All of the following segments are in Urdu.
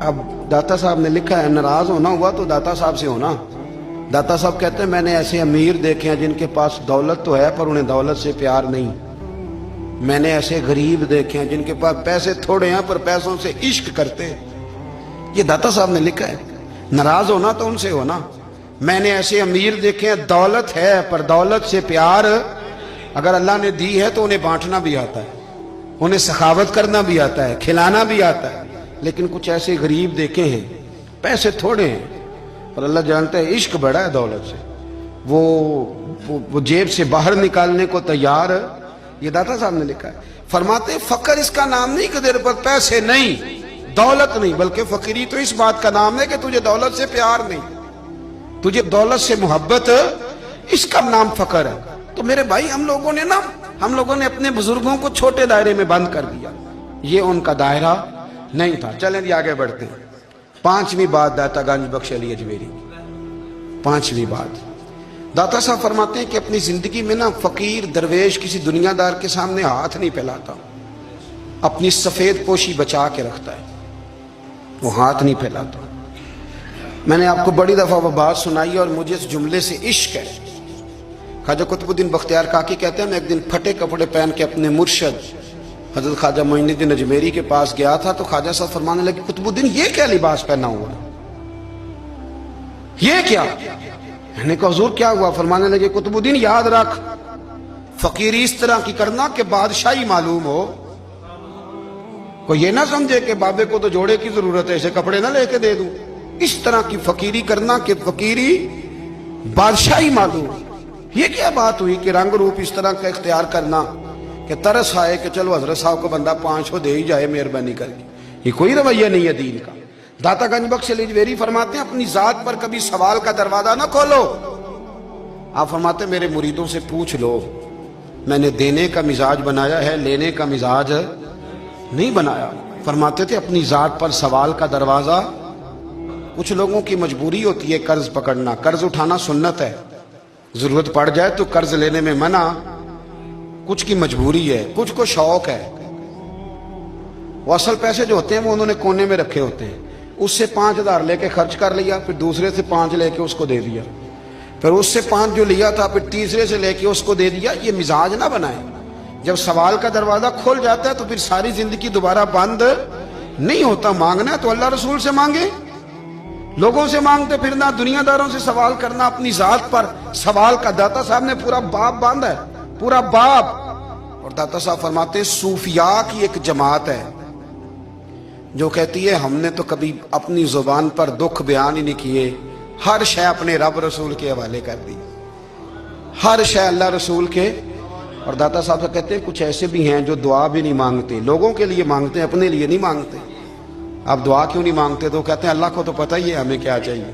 اب داتا صاحب نے لکھا ہے ناراض ہونا ہوا تو داتا صاحب سے ہونا. داتا صاحب کہتے ہیں میں نے ایسے امیر دیکھے ہیں جن کے پاس دولت تو ہے پر انہیں دولت سے پیار نہیں. میں نے ایسے غریب دیکھے ہیں جن کے پاس پیسے تھوڑے ہیں پر پیسوں سے عشق کرتے ہیں. یہ داتا صاحب نے لکھا ہے. ناراض ہونا تو ان سے ہونا. میں نے ایسے امیر دیکھے ہیں دولت ہے پر دولت سے پیار اگر اللہ نے دی ہے تو انہیں بانٹنا بھی آتا ہے, انہیں سخاوت کرنا بھی آتا ہے, کھلانا بھی آتا ہے. لیکن کچھ ایسے غریب دیکھے ہیں پیسے تھوڑے ہیں پر اللہ جانتا ہے عشق بڑا ہے دولت سے, وہ جیب سے باہر نکالنے کو تیار. یہ داتا صاحب نے لکھا ہے. فرماتے فقر اس کا نام نہیں کہ تیرے پر پیسے نہیں, دولت نہیں, بلکہ فقیری تو اس بات کا نام ہے کہ تجھے دولت سے پیار نہیں, تجھے دولت سے محبت, اس کا نام فقر ہے. تو میرے بھائی ہم لوگوں نے اپنے بزرگوں کو چھوٹے دائرے میں بند کر دیا, یہ ان کا دائرہ نہیں تھا. چلیں جی آگے بڑھتے ہیں. 5ویں بات داتا گنج بخش علی اجمیری. 5ویں بات داتا صاحب فرماتے ہیں کہ اپنی زندگی میں نا فقیر درویش کسی دنیا دار کے سامنے ہاتھ نہیں پھیلاتا, اپنی سفید پوشی بچا کے رکھتا ہے, وہ ہاتھ نہیں پھیلاتا. میں نے آپ کو بڑی دفعہ وہ بات سنائی اور مجھے اس جملے سے عشق ہے. خواجہ قطب الدین بختیار کاکی کہتے ہیں میں ایک دن پھٹے کپڑے پہن کے اپنے مرشد حضرت خواجہ معین الدین اجمیری کے پاس گیا تھا تو خواجہ صاحب فرمانے لگے قطب الدین یہ کیا لباس پہنا ہوا ہے, یہ کیا؟ میں نے کہا حضور کیا ہوا؟ فرمانے لگے قطب الدین یاد رکھ فقیری اس طرح کی کرنا کہ بادشاہی معلوم ہو, کوئی یہ نہ سمجھے کہ بابے کو تو جوڑے کی ضرورت ہے اسے کپڑے نہ لے کے دے دوں. اس طرح کی فقیری کرنا کہ فقیری بادشاہی معلوم. یہ کیا بات ہوئی کہ رنگ روپ اس طرح کا اختیار کرنا کہ ترس آئے کہ چلو حضرت صاحب کو بندہ 500 دے ہی جائے مہربانی کر کے. یہ کوئی رویہ نہیں ہے دین کا. داتا گنج بخش علی اجمیری فرماتے ہیں اپنی ذات پر کبھی سوال کا دروازہ نہ کھولو. آپ فرماتے ہیں میرے مریدوں سے پوچھ لو, میں نے دینے کا مزاج بنایا ہے, لینے کا مزاج نہیں بنایا. فرماتے تھے اپنی ذات پر سوال کا دروازہ. کچھ لوگوں کی مجبوری ہوتی ہے قرض پکڑنا, قرض اٹھانا سنت ہے, ضرورت پڑ جائے تو قرض لینے میں منع. کچھ کی مجبوری ہے, کچھ کو شوق ہے. وہ اصل پیسے جو ہوتے ہیں وہ انہوں نے کونے میں رکھے ہوتے ہیں, اس سے 5,000 لے کے خرچ کر لیا, پھر دوسرے سے 5 لے کے اس کو دے دیا, پھر اس سے 5 جو لیا تھا پھر تیسرے سے لے کے اس کو دے دیا. یہ مزاج نہ بنائے. جب سوال کا دروازہ کھل جاتا ہے تو پھر ساری زندگی دوبارہ بند نہیں ہوتا. مانگنا ہے تو اللہ رسول سے مانگے, لوگوں سے مانگتے پھرنا, دنیا داروں سے سوال کرنا, اپنی ذات پر سوال کا. داتا صاحب نے پورا باب باندھا ہے, پورا باب. اور داتا صاحب فرماتے ہیں صوفیاء کی ایک جماعت ہے جو کہتی ہے ہم نے تو کبھی اپنی زبان پر دکھ بیان ہی نہیں کیے, ہر شے اپنے رب رسول کے حوالے کر دی, ہر شے اللہ رسول کے. اور داتا صاحب سے کہتے ہیں کچھ ایسے بھی ہیں جو دعا بھی نہیں مانگتے, لوگوں کے لیے مانگتے ہیں, اپنے لیے نہیں مانگتے. آپ دعا کیوں نہیں مانگتے؟ تو کہتے ہیں اللہ کو تو پتہ ہی ہے ہمیں کیا چاہیے,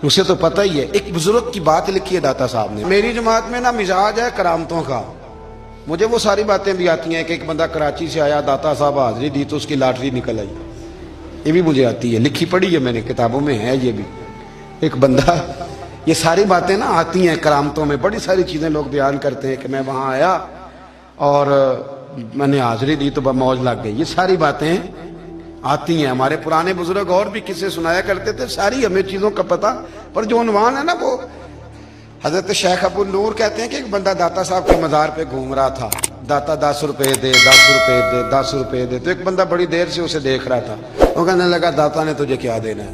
اسے تو پتہ ہی ہے. ایک بزرگ کی بات لکھی ہے داتا صاحب نے, میری جماعت میں نا مزاج ہے کرامتوں کا. مجھے وہ ساری باتیں بھی آتی ہیں کہ ایک بندہ کراچی سے آیا, داتا صاحب حاضری دی تو اس کی لاٹری نکل آئی. یہ بھی مجھے آتی ہے, لکھی پڑھی ہے میں نے, کتابوں میں ہے یہ بھی. ایک بندہ, یہ ساری باتیں نا آتی ہیں کرامتوں میں, بڑی ساری چیزیں لوگ بیان کرتے ہیں کہ میں وہاں آیا اور میں نے حاضری دی تو موج لگ گئی. یہ ساری باتیں آتی ہیں. ہمارے پرانے بزرگ اور بھی قصے سنایا کرتے تھے, ساری ہمیں چیزوں کا پتہ. پر جو عنوان ہے نا وہ حضرت شیخ ابو النور کہتے ہیں کہ ایک بندہ داتا صاحب کے مزار پہ گھوم رہا تھا, داتا 10 روپے دے, 10 روپے دے, 10 روپے دے. تو ایک بندہ بڑی دیر سے اسے دیکھ رہا تھا, وہ کہنے لگا داتا نے تجھے کیا دینا ہے,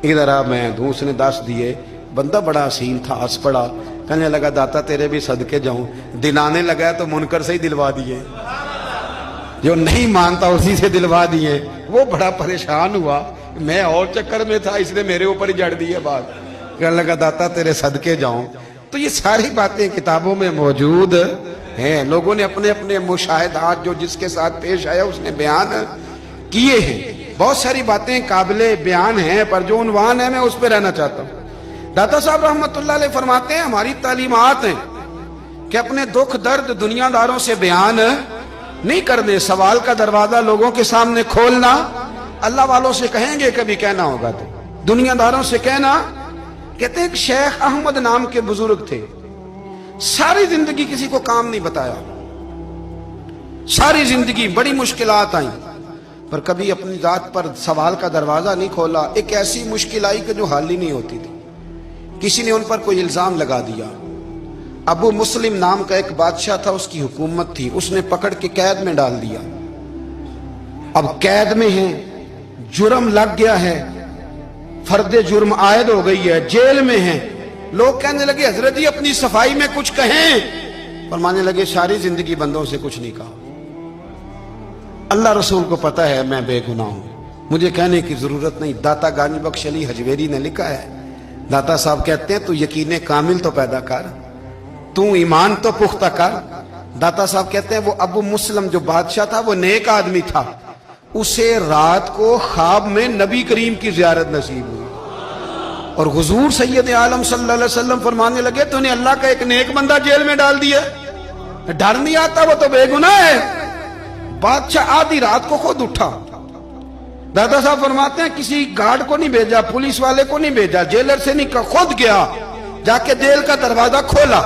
ادھر آ میں دوں. اس نے 10 دیے. بندہ بڑا حسین تھا, ہنس پڑا, کہنے لگا داتا تیرے بھی صدقے جاؤں. دلانے لگا تو منکر سے ہی دلوا دیے, جو نہیں مانتا اسی سے دلوا دیے. وہ بڑا پریشان ہوا, میں اور چکر میں تھا, اس نے میرے اوپر ہی جڑ دی ہے بات. کہنے لگا داتا تیرے صدقے جاؤں. تو یہ ساری باتیں کتابوں میں موجود ہیں, لوگوں نے اپنے اپنے مشاہدات جو جس کے ساتھ پیش آیا اس نے بیان کیے ہیں. بہت ساری باتیں قابل بیان ہیں, پر جو عنوان ہے میں اس پہ رہنا چاہتا ہوں. داتا صاحب رحمت اللہ علیہ فرماتے ہیں ہماری تعلیمات ہیں کہ اپنے دکھ درد دنیا داروں سے بیان نہیں کرنے, سوال کا دروازہ لوگوں کے سامنے کھولنا. اللہ والوں سے کہیں گے کبھی کہنا ہوگا تو دنیا داروں سے کہنا. کہتے ہیں ایک شیخ احمد نام کے بزرگ تھے, ساری زندگی کسی کو کام نہیں بتایا, ساری زندگی بڑی مشکلات آئیں, پر کبھی اپنی ذات پر سوال کا دروازہ نہیں کھولا. ایک ایسی مشکل آئی کہ جو حل ہی نہیں ہوتی تھی. کسی نے ان پر کوئی الزام لگا دیا. ابو مسلم نام کا ایک بادشاہ تھا, اس کی حکومت تھی, اس نے پکڑ کے قید میں ڈال دیا. اب قید میں ہیں, جرم لگ گیا ہے, فرد جرم عائد ہو گئی ہے, جیل میں ہیں. لوگ کہنے لگے حضرت جی اپنی صفائی میں کچھ کہیں. فرمانے لگے ساری زندگی بندوں سے کچھ نہیں کہا, اللہ رسول کو پتا ہے میں بے گناہ ہوں, مجھے کہنے کی ضرورت نہیں. داتا گانی بخش علی حجویری نے لکھا ہے, داتا صاحب کہتے ہیں تو یقین کامل تو پیدا کر, تو ایمان تو پختہ کر. داتا صاحب کہتے ہیں وہ ابو مسلم جو بادشاہ تھا وہ نیک آدمی تھا, اسے رات کو خواب میں نبی کریم کی زیارت نصیب ہوئی اور حضور سید عالم صلی اللہ علیہ وسلم فرمانے لگے تو نے اللہ کا ایک نیک بندہ جیل میں ڈال دیا, ڈر نہیں آتا, وہ تو بے گناہ ہے. بادشاہ آدھی رات کو خود اٹھا. دادا صاحب فرماتے ہیں کسی گارڈ کو نہیں بھیجا, پولیس والے کو نہیں بھیجا, جیلر سے نہیں کہا, خود گیا, جا کے جیل کا دروازہ کھولا.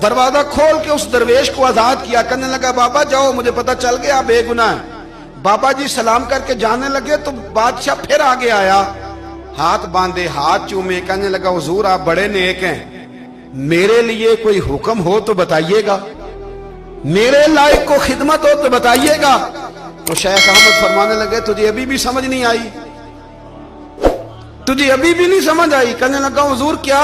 دروازہ کھول کے اس درویش کو آزاد کیا. کہنے لگا بابا جاؤ, مجھے پتا چل گیا بے گناہ ہے. بابا جی سلام کر کے جانے لگے تو بادشاہ پھر آگے آیا, ہاتھ باندھے, ہاتھ چومے. کہنے لگا حضور آپ بڑے نیک ہیں, میرے لیے کوئی حکم ہو تو بتائیے گا, میرے لائق کو خدمت ہو تو بتائیے گا. تو شیخ احمد فرمانے لگے تجھے ابھی بھی سمجھ نہیں آئی, تجھے ابھی بھی نہیں سمجھ آئی. کہنے لگا حضور کیا؟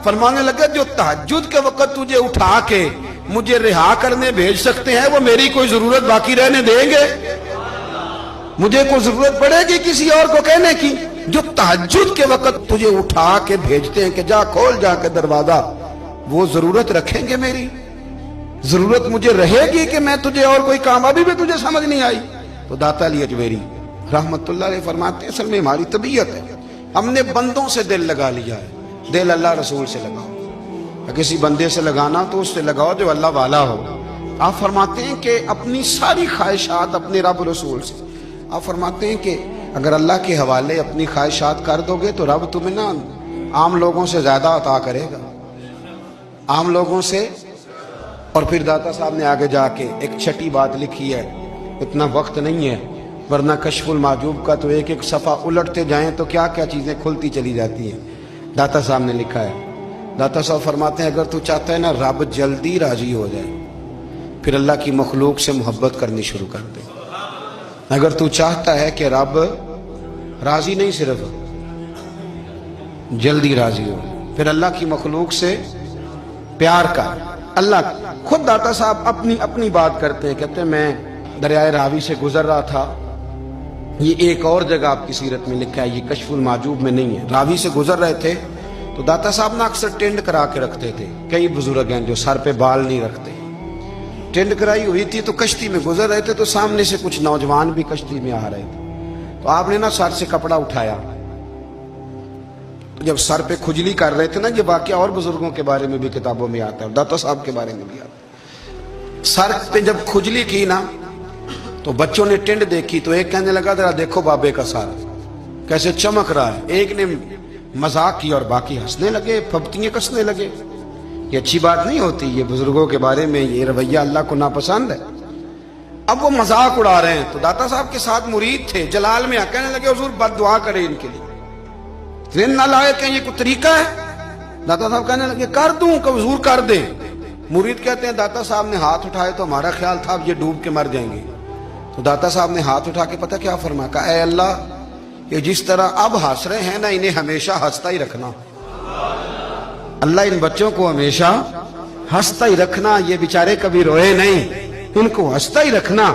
فرمانے لگے جو تہجد کے وقت تجھے اٹھا کے مجھے رہا کرنے بھیج سکتے ہیں وہ میری کوئی ضرورت باقی رہنے دیں گے؟ مجھے کوئی ضرورت پڑے گی کسی اور کو کہنے کی؟ جو تہجد کے وقت تجھے اٹھا کے بھیجتے ہیں کہ جا کھول جا کے دروازہ, وہ ضرورت رکھیں گے میری؟ ضرورت مجھے رہے گی کہ میں تجھے اور کوئی کام؟ ابھی بھی تجھے سمجھ نہیں آئی؟ تو داتا علی حجویری رحمت اللہ علیہ فرماتے ہیں اصل میں ہماری طبیعت ہے, ہم نے بندوں سے دل لگا لیا ہے. دل اللہ رسول سے لگاؤ, کسی بندے سے لگانا تو اس سے لگاؤ جو اللہ والا ہو. آپ فرماتے ہیں کہ اپنی ساری خواہشات اپنے رب رسول سے, آپ فرماتے ہیں کہ اگر اللہ کے حوالے اپنی خواہشات کر دو گے تو رب تمہیں نا عام لوگوں سے زیادہ عطا کرے گا, عام لوگوں سے. اور پھر داتا صاحب نے آگے جا کے ایک چھٹی بات لکھی ہے, اتنا وقت نہیں ہے ورنہ کشف المحجوب کا تو ایک ایک صفحہ الٹتے جائیں تو کیا کیا چیزیں کھلتی چلی جاتی ہیں. داتا صاحب نے لکھا ہے, داتا صاحب فرماتے ہیں اگر تو چاہتا ہے نا رب جلدی راضی ہو جائے پھر اللہ کی مخلوق سے محبت کرنی شروع کر دے. اگر تو چاہتا ہے کہ رب راضی نہیں صرف جلدی راضی ہو پھر اللہ کی مخلوق سے پیار کر. اللہ خود داتا صاحب اپنی بات کرتے ہیں, کہتے ہیں میں دریائے راوی سے گزر رہا تھا, یہ ایک اور جگہ آپ کی سیرت میں لکھا ہے, یہ کشف المحجوب میں نہیں ہے. راوی سے گزر رہے تھے تو داتا صاحب نے اکثر ٹینڈ کرا کے رکھتے تھے. کئی بزرگ ہیں جو سر پہ بال نہیں رکھتے, ٹینڈ کرائی ہوئی تھی تو کشتی میں گزر رہے تھے تو سامنے سے کچھ نوجوان بھی کشتی میں آ رہے تھے. تو آپ نے نا سر سے کپڑا اٹھایا, جب سر پہ کھجلی کر رہے تھے نا, یہ واقعہ اور بزرگوں کے بارے میں بھی کتابوں میں آتا ہے, داتا صاحب کے بارے میں بھی آتا ہے. سر پہ جب کھجلی کی نا تو بچوں نے ٹینڈ دیکھی تو ایک کہنے لگا ذرا دیکھو بابے کا سر کیسے چمک رہا ہے. ایک نے مذاق کی اور باقی ہنسنے لگے, پھپتیاں کسنے لگے. یہ اچھی بات نہیں ہوتی, یہ بزرگوں کے بارے میں یہ رویہ اللہ کو ناپسند ہے. اب وہ مذاق اڑا رہے ہیں تو داتا صاحب کے ساتھ مرید تھے جلال میں, کہنے لگے حضور بد دعا کرے ان کے لیے, ذہن نہ لائے کہ یہ کوئی طریقہ ہے. داتا صاحب کہنے لگے کر دوں کہ حضور کر دیں. مرید کہتے ہیں داتا صاحب نے ہاتھ اٹھائے تو ہمارا خیال تھا اب یہ ڈوب کے مر جائیں گے. تو داتا صاحب نے ہاتھ اٹھا کے پتہ کیا فرمایا, کہا اے اللہ یہ جس طرح اب ہنس رہے ہیں نا انہیں ہمیشہ ہنستا ہی رکھنا. اللہ ان بچوں کو ہمیشہ ہنستا ہی رکھنا, یہ بیچارے کبھی روئے نہیں, ان کو ہنستا ہی رکھنا.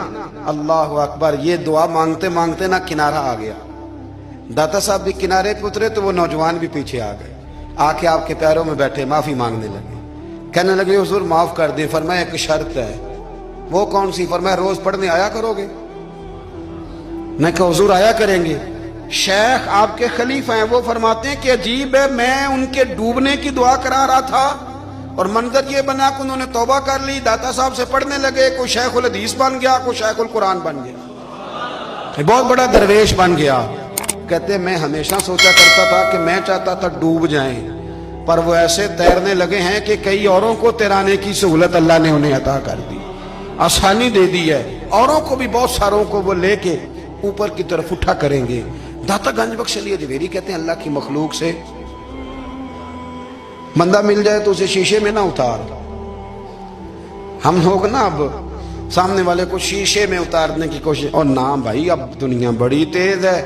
اللہ اکبر. یہ دعا مانگتے مانگتے نا کنارہ آ گیا. داتا صاحب بھی کنارے پہ اترے تو وہ نوجوان بھی پیچھے آ گئے, آ کے آپ کے پیروں میں بیٹھے معافی مانگنے لگے. کہنے لگے حضور معاف کر دیں. فرمایا ایک شرط ہے. وہ کون سی؟ فرمایا روز پڑھنے آیا کرو گے. میں کہا حضور آیا کریں گے. شیخ آپ کے خلیفہ ہیں, وہ فرماتے ہیں کہ عجیب ہے, میں ان کے ڈوبنے کی دعا کرا رہا تھا اور منظر یہ بنا کہ انہوں نے توبہ کر لی, داتا صاحب سے پڑھنے لگے, کوئی شیخ الحدیث بن گیا, کوئی شیخ القرآن بن گیا, بہت بڑا درویش بن گیا. کہتے ہیں میں ہمیشہ سوچا کرتا تھا کہ میں چاہتا تھا ڈوب جائیں, پر وہ ایسے تیرنے لگے ہیں کہ کئی اوروں کو تیرانے کی سہولت اللہ نے انہیں عطا کر دی, آسانی دے دی ہے. اوروں کو بھی بہت ساروں کو وہ لے کے اوپر کی طرف اٹھا کریں گے. داتا گنج بخش علی اجمیری کہتے ہیں اللہ کی مخلوق سے بندہ مل جائے تو اسے شیشے میں نہ اتار. ہم لوگ نا اب سامنے والے کو شیشے میں اتارنے کی کوشش, اور نہ بھائی اب دنیا بڑی تیز ہے,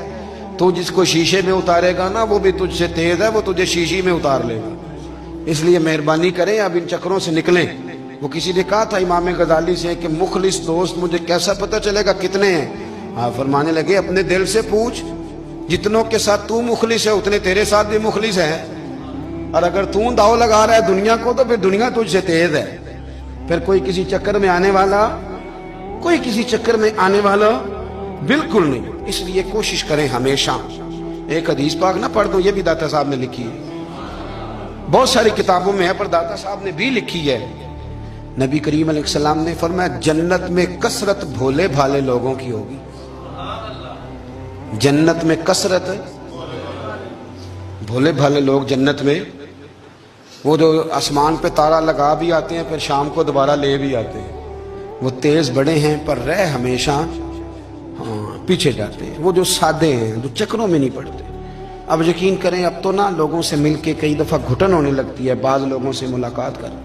تو جس کو شیشے میں اتارے گا نا وہ بھی تجھ سے تیز ہے, وہ تجھے شیشی میں اتار لے گا. اس لیے مہربانی کریں اب ان چکروں سے نکلیں. وہ کسی نے کہا تھا امام غزالی سے کہ مخلص دوست مجھے کیسا پتہ چلے گا کتنے ہیں؟ آپ فرمانے لگے اپنے دل سے پوچھ, جتنوں کے ساتھ تو مخلص ہے اتنے تیرے ساتھ بھی مخلص ہیں, اور اگر تو داؤ لگا رہا ہے دنیا کو تو پھر دنیا تجھ سے تیز ہے. پھر کوئی کسی چکر میں آنے والا بالکل نہیں. اس لیے کوشش کریں ہمیشہ. ایک حدیث پاک نہ پڑھ دوں, یہ بھی داتا صاحب نے لکھی ہے, بہت ساری کتابوں میں ہے پر داتا صاحب نے بھی لکھی ہے. نبی کریم علیہ السلام نے فرمایا جنت میں کثرت بھولے بھالے لوگوں کی ہوگی. جنت میں کثرت بھولے بھالے لوگ جنت میں, وہ جو آسمان پہ تارا لگا بھی آتے ہیں پھر شام کو دوبارہ لے بھی آتے ہیں, وہ تیز بڑے ہیں پر رہ ہمیشہ پیچھے جاتے ہیں. وہ جو سادے ہیں جو چکروں میں نہیں پڑتے. اب یقین کریں اب تو نا لوگوں سے مل کے کئی دفعہ گھٹن ہونے لگتی ہے, بعض لوگوں سے ملاقات کر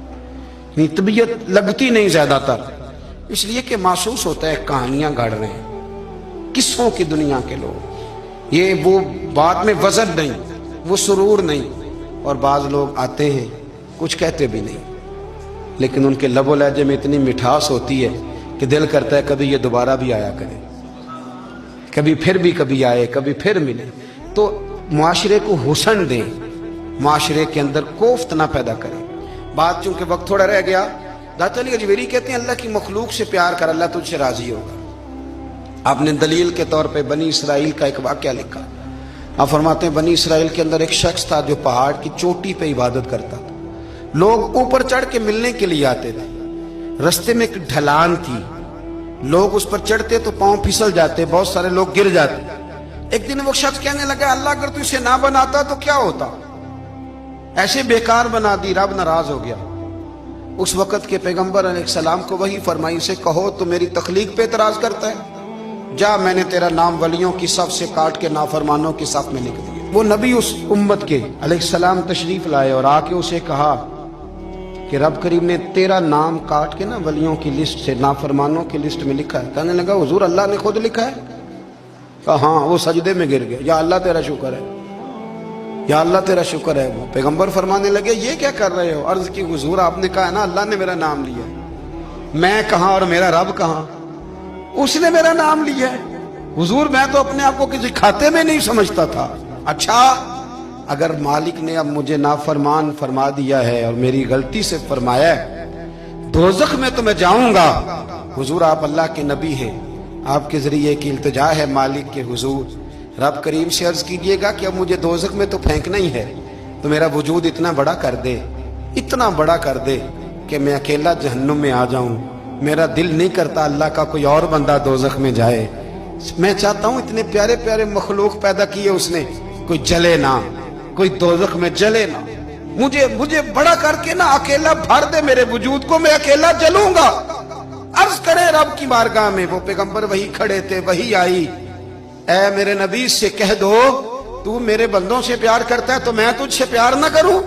طبیعت لگتی نہیں زیادہ تر, اس لیے کہ محسوس ہوتا ہے کہانیاں گھڑ رہے ہیں, قصوں کی دنیا کے لوگ. یہ وہ بات میں وزن نہیں, وہ سرور نہیں. اور بعض لوگ آتے ہیں کچھ کہتے بھی نہیں, لیکن ان کے لب و لہجے میں اتنی مٹھاس ہوتی ہے کہ دل کرتا ہے کبھی یہ دوبارہ بھی آیا کرے, کبھی آئے, کبھی پھر ملے. تو معاشرے کو حسن دیں, معاشرے کے اندر کوفت نہ پیدا کریں. بات چونکہ وقت تھوڑا رہ گیا, داتا علی اجمیری کہتے ہیں اللہ کی مخلوق سے پیار کر, اللہ تجھ سے راضی ہوگا. آپ نے دلیل کے طور پہ بنی اسرائیل کا ایک واقعہ لکھا. آپ فرماتے ہیں بنی اسرائیل کے اندر ایک شخص تھا جو پہاڑ کی چوٹی پہ عبادت کرتا تھا. لوگ اوپر چڑھ کے ملنے کے لیے آتے تھے. رستے میں ایک ڈھلان تھی, لوگ اس پر چڑھتے تو پاؤں پھسل جاتے, بہت سارے لوگ گر جاتے. ایک دن وہ شخص کہنے لگا اللہ اگر تو اسے نہ بناتا تو کیا ہوتا, ایسے بیکار بنا دی. رب ناراض ہو گیا. اس وقت کے پیغمبر علیہ السلام کو وہی فرمائی اسے کہو تو میری تخلیق پہ اعتراض کرتا ہے, جا میں نے تیرا نام ولیوں کی صف سے کاٹ کے نافرمانوں کی صف میں لکھ دیا. وہ نبی اس امت کے علیہ السلام تشریف لائے اور آ کے اسے کہا کہ رب کریم نے تیرا نام کاٹ کے نا ولیوں کی لسٹ سے نافرمانوں کی لسٹ میں لکھا ہے. کہنے لگا حضور اللہ نے خود لکھا ہے؟ کہا ہاں. وہ سجدے میں گر گئے, یا اللہ تیرا شکر ہے, یا اللہ تیرا شکر ہے. وہ پیغمبر فرمانے لگے یہ کیا کر رہے ہو؟ عرض کی حضور آپ نے کہا ہے نا اللہ نے میرا نام لیا, میں کہاں اور میرا رب کہاں؟ اس نے میرا نام لیا ہے. حضور میں تو اپنے آپ کو کسی کھاتے میں نہیں سمجھتا تھا. اچھا اگر مالک نے اب مجھے نافرمان فرما دیا ہے اور میری غلطی سے فرمایا ہے, دوزخ میں تو میں جاؤں گا. حضور آپ اللہ کے نبی ہیں, آپ کے ذریعے کی التجا ہے مالک کے حضور, رب کریم سے عرض کیجئے گا کہ اب مجھے دوزخ میں تو پھینکنا ہی ہے, تو میرا وجود اتنا بڑا کر دے, اتنا بڑا کر دے کہ میں اکیلا جہنم میں آ جاؤں. میرا دل نہیں کرتا اللہ کا کوئی اور بندہ دوزخ میں جائے. میں چاہتا ہوں اتنے پیارے پیارے مخلوق پیدا کیے اس نے, کوئی جلے نہ, کوئی دوزخ میں جلے نہ. مجھے بڑا کر کے نا اکیلا بھر دے میرے وجود کو, میں اکیلا جلوں گا. عرض کرے رب کی بارگاہ میں. وہ پیغمبر وہی کھڑے تھے, وہی آئی, اے میرے نبی سے کہہ دو تو میرے بندوں سے پیار کرتا ہے تو میں تجھ سے پیار نہ کروں؟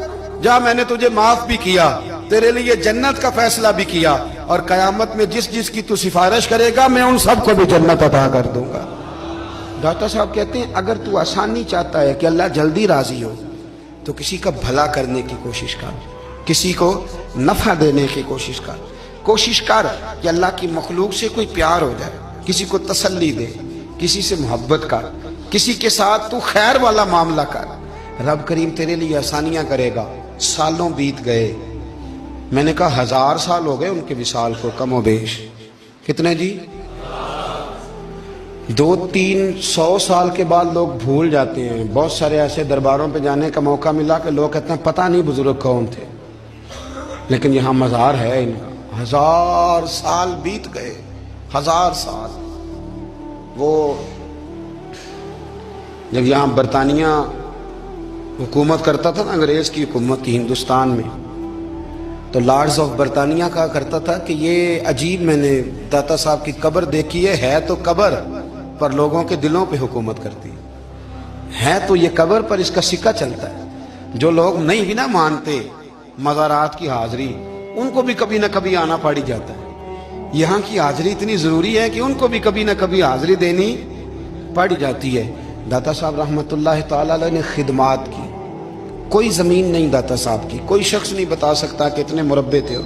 جا میں نے تجھے معاف بھی کیا, تیرے لیے جنت کا فیصلہ بھی کیا, اور قیامت میں جس کی تو سفارش کرے گا میں ان سب کو بھی جنت عطا کر دوں گا. داتا صاحب کہتے ہیں اگر تو آسانی چاہتا ہے کہ اللہ جلدی راضی ہو تو کسی کا بھلا کرنے کی کوشش کر, کسی کو نفع دینے کی کوشش کر. کوشش کر کہ اللہ کی مخلوق سے کوئی پیار ہو جائے, کسی کو تسلی دے, کسی سے محبت کر, کسی کے ساتھ تو خیر والا معاملہ کر. رب کریم تیرے لیے آسانیاں کرے گا. سالوں بیت گئے, میں نے کہا 1000 سال ہو گئے ان کے وصال کو کم و بیش. کتنے جی؟ 200-300 سال کے بعد لوگ بھول جاتے ہیں. بہت سارے ایسے درباروں پہ جانے کا موقع ملا کہ لوگ کہتے ہیں پتہ نہیں بزرگ کون تھے, لیکن یہاں مزار ہے ان کا. 1000 سال بیت گئے, 1000 سال. وہ جب یہاں برطانیہ حکومت کرتا تھا نا, انگریز کی حکومت تھی ہندوستان میں, تو لارڈز آف برطانیہ کہا کرتا تھا کہ یہ عجیب, میں نے داتا صاحب کی قبر دیکھی ہے تو قبر پر لوگوں کے دلوں پہ حکومت کرتی ہے تو یہ قبر پر اس کا سکہ چلتا ہے. جو لوگ نہیں بھی نہ مانتے مزارات کی حاضری، ان کو بھی کبھی نہ کبھی آنا پڑ ہی جاتا ہے. یہاں کی حاضری اتنی ضروری ہے کہ ان کو بھی کبھی نہ کبھی حاضری دینی پڑ جاتی ہے. داتا صاحب رحمۃ اللہ تعالی علیہ نے خدمات کی، کوئی زمین نہیں داتا صاحب کی. کوئی شخص نہیں بتا سکتا کہ اتنے مربع تھے،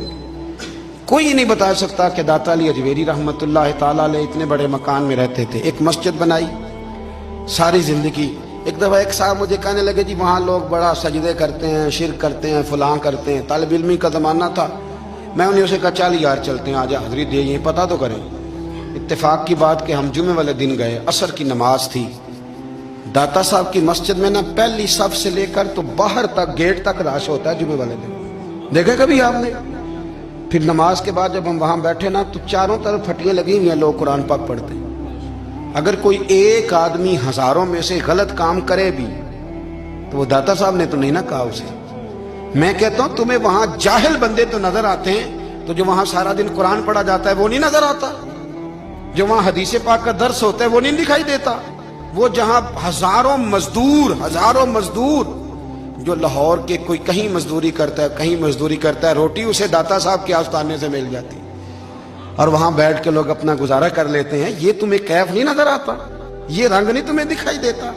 کوئی نہیں بتا سکتا کہ داتا علی اجویری رحمۃ اللہ تعالی علیہ اتنے بڑے مکان میں رہتے تھے. ایک مسجد بنائی ساری زندگی. ایک دفعہ ایک صاحب مجھے کہنے لگے جی وہاں لوگ بڑا سجدے کرتے ہیں، شرک کرتے ہیں، فلاں کرتے ہیں. طالب علمی کا زمانہ تھا. میں انہیں اسے کہا چل یار چلتے ہیں، آج حاضری دے، یہ پتہ تو کریں. اتفاق کی بات کہ ہم جمعے والے دن گئے، عصر کی نماز تھی. داتا صاحب کی مسجد میں نا پہلی صف سے لے کر تو باہر تک گیٹ تک رش ہوتا ہے جمعے والے دن. دیکھیں کبھی آپ نے؟ پھر نماز کے بعد جب ہم وہاں بیٹھے نا تو چاروں طرف پھٹیاں لگی ہوئی ہیں، لوگ قرآن پاک پڑھتے ہیں. اگر کوئی ایک آدمی ہزاروں میں سے غلط کام کرے بھی تو وہ داتا صاحب نے تو نہیں نہ کہا اسے. میں کہتا ہوں تمہیں وہاں جاہل بندے تو نظر آتے ہیں، تو جو وہاں سارا دن قرآن پڑھا جاتا ہے وہ نہیں نظر آتا؟ جو وہاں حدیث پاک کا درس ہوتا ہے وہ نہیں دکھائی دیتا؟ وہ جہاں ہزاروں مزدور جو لاہور کے کوئی کہیں مزدوری کرتا ہے، کہیں مزدوری کرتا ہے، روٹی اسے داتا صاحب کے آستانے سے مل جاتی اور وہاں بیٹھ کے لوگ اپنا گزارا کر لیتے ہیں. یہ تمہیں کیف نہیں نظر آتا؟ یہ رنگ نہیں تمہیں دکھائی دیتا؟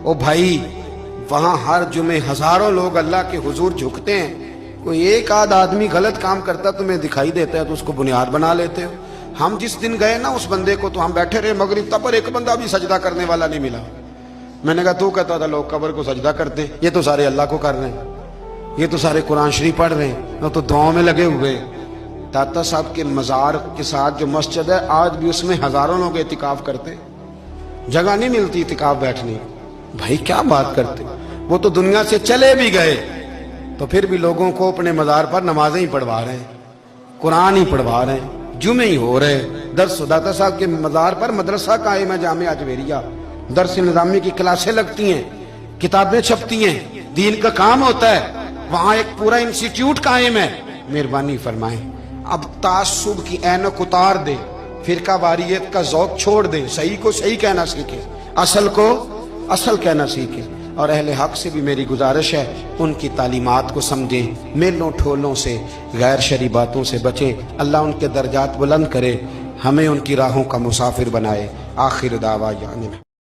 او بھائی، وہاں ہر جمعے ہزاروں لوگ اللہ کے حضور جھکتے ہیں. کوئی ایک آدھ آدمی غلط کام کرتا تمہیں دکھائی دیتا ہے تو اس کو بنیاد بنا لیتے ہو. ہم جس دن گئے نا اس بندے کو تو ہم بیٹھے رہے مغرب تک، پر ایک بندہ بھی سجدہ کرنے والا نہیں ملا. میں نے کہا تو کہتا تھا لوگ قبر کو سجدہ کرتے ہیں، یہ تو سارے اللہ کو کر رہے ہیں، یہ تو سارے قرآن شریف پڑھ رہے ہیں، وہ تو دعاؤں میں لگے ہوئے. داتا صاحب کے مزار کے ساتھ جو مسجد ہے آج بھی اس میں ہزاروں لوگ اعتکاف کرتے، جگہ نہیں ملتی اعتکاف بیٹھنے. بھائی کیا بات کرتے؟ وہ تو دنیا سے چلے بھی گئے تو پھر بھی لوگوں کو اپنے مزار پر نمازیں ہی پڑھوا رہے ہیں، قرآن ہی پڑھوا رہے ہیں، جمعے ہی ہو رہے. درس داتا صاحب کے مزار پر مدرسہ قائم ہے جامعہ اجویریہ، درس نظامی کی کلاسیں لگتی ہیں، کتابیں چھپتی ہیں، دین کا کام ہوتا ہے. وہاں ایک پورا انسٹیٹیوٹ قائم ہے. مہربانی فرمائیں اب تعصب کی اینک اتار دے، فرقہ واریت کا ذوق چھوڑ دے، صحیح کو صحیح کہنا سیکھیں، اصل کو اصل کہنا سیکھیں. اور اہل حق سے بھی میری گزارش ہے ان کی تعلیمات کو سمجھیں، میلوں ٹھولوں سے، غیر شرعی باتوں سے بچیں. اللہ ان کے درجات بلند کرے، ہمیں ان کی راہوں کا مسافر بنائے. آخر دعوانا